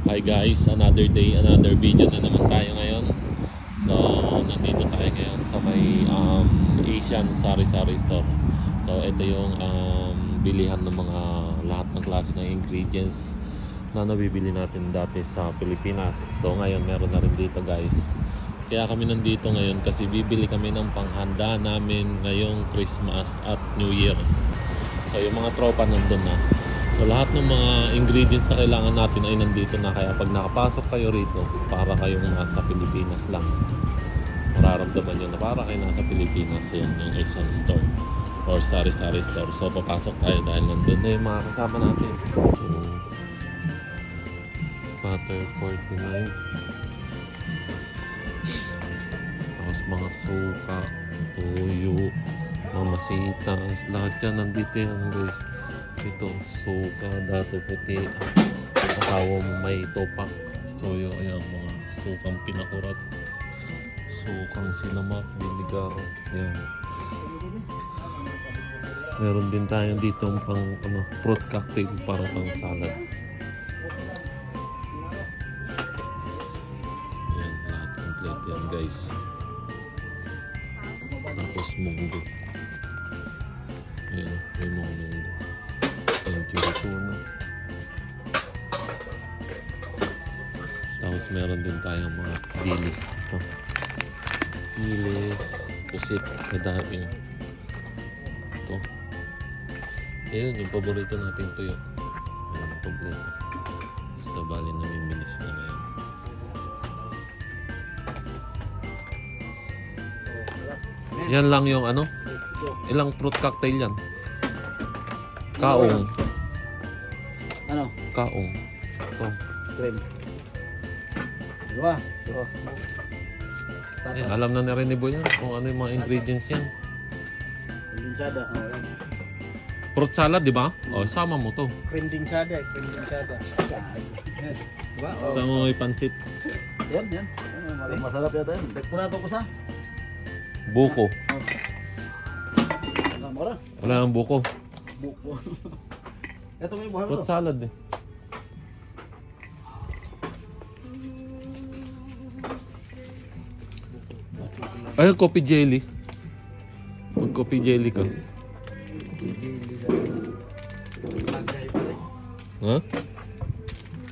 Hi guys, another day, another video na naman tayo ngayon. So, nandito tayo ngayon sa may Asian Sari-Sari Store. So, ito yung bilihan ng mga lahat ng klase ng ingredients na nabibili natin dati sa Pilipinas. So, ngayon meron na rin dito guys. Kaya kami nandito ngayon kasi bibili kami ng panghanda namin ngayong Christmas at New Year. So, yung mga tropa nandun na. So lahat ng mga ingredients na kailangan natin ay nandito na. Kaya pag nakapasok kayo rito, para kayong nasa Pilipinas lang. Mararamdaman nyo na para kayo nasa Pilipinas. Yan yung Asian store or Sari-Sari store. So papasok tayo dahil nandun na yung mga kasama natin. So, butter 49. Tapos mga suka, tuyo, mamasitas, lahat yan nandito yan guys. Ito, suka, dato puti, nakawang may topak, soyo, ayan, mga sukang pinakurat, sukang sinamak, biligar, ayan. Meron din tayo dito pang fruit cocktail para pang salad. Ayan, lahat complete yan guys. Tapos munggo. Ayan, may mga munggo. Yung churro. Tapos meron din tayong mga dilis. Ito. Dilis, pusit, madami. Ito. Ayun, yung paborito natin tuyo. Ayan, paborito. So, bali namimilis na ngayon. Yan lang yung ano? Ilang fruit cocktail yan? Kaong. Ano? Kaong. Ito. Cream. Dua. Eh, alam na rin ni Boy yan kung ano yung mga ingredients yan. Condensada. Oh, yan. Fruit salad, di ba? O, sama mo to. Cream dinsada. Diba? Oh. Sama mo may pansit. Yan. Masarap yata yan. Dek po na ito ko sa. Buko. Mara. Wala nang buko. Buko. Ito may buhay mo Fruit to. salad eh. Ay, coffee jelly. Mag coffee jelly ka. Ha?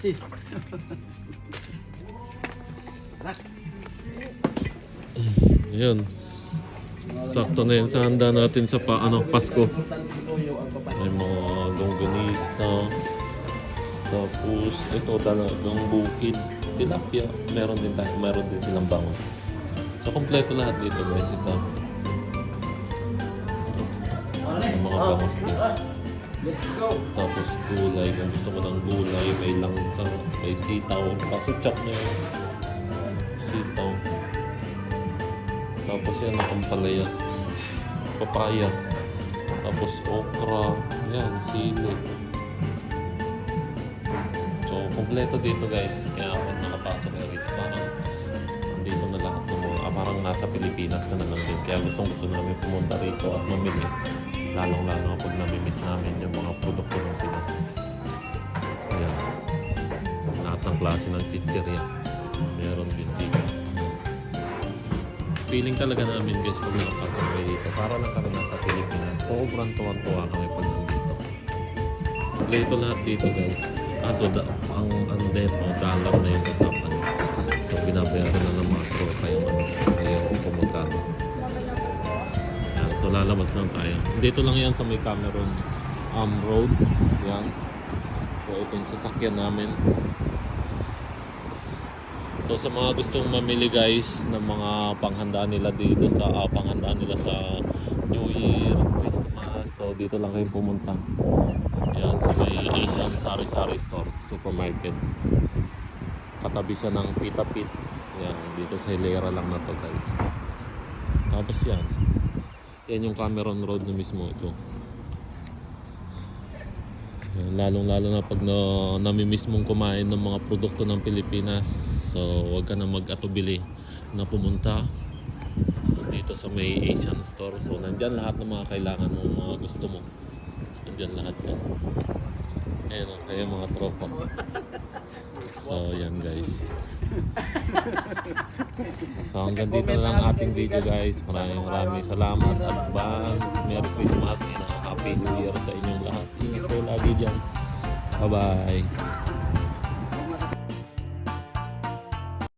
Cheese. Yan. Sakto na yan sa handa natin sa Pasko. May mga longganisa. Tapos ito talagang bukid. Tilapia. Meron din silang bangon. So kompleto lahat dito guys. Ito. May mga bangos din. Let's go. Tapos gulay. Kung gusto mo ng gulay, may langka, may sitaw. Kaso chop na yun. Sitaw. Tapos yan ang ampalaya. Papaya. Tapos okra. Yan, sili. So, kompleto dito guys. Kaya ako nakapasok na rito. Parang dito na lahat ng mga parang nasa Pilipinas ka na lang din. Kaya gusto namin pumunta rito at mamili. Lalong-lalo pag namimiss namin yung mga produkto ng Pinas. Ayan. Lahat ng klase ng chicheria. Meron din dito. Feeling talaga namin guys pag nakapasok kayo dito. Para lang kami nasa Pilipinas. Sobrang tuwan-tuwa kami pag nandito. Kompleto lahat dito guys. So ang dito, dollar na yung kasapan. So binabayaran na ng mga tropa yung kung magkano. So lalabas lang tayo. Dito lang yan sa may Cameron Road. Yan. So ito yung sasakyan namin. So sa mga gustong mamili guys ng mga panghandaan nila dito sa panghandaan nila sa New Year, Christmas. So dito lang kayo pumunta. Yan sa may Asian Sari-Sari Store, supermarket. Katabi siya ng Pita Pit. Yan, dito sa Hilera lang na to guys. Tapos yan. Yan yung Cameron Road na mismo ito. Yan, lalong-lalo na pag namimiss mong kumain ng mga produkto ng Pilipinas. So, huwag ka na mag-atubili na pumunta dito sa may Asian store. So, nandyan lahat ng mga kailangan mo, mga gusto mo. Nandyan lahat yan. Ayan o, kaya mga tropa. So, yan guys. So hanggang dito na lang ating video guys. Maraming salamat. Advance Merry Christmas and Happy New Year sa inyong lahat. Ingat kayo lagi dyan. Bye bye.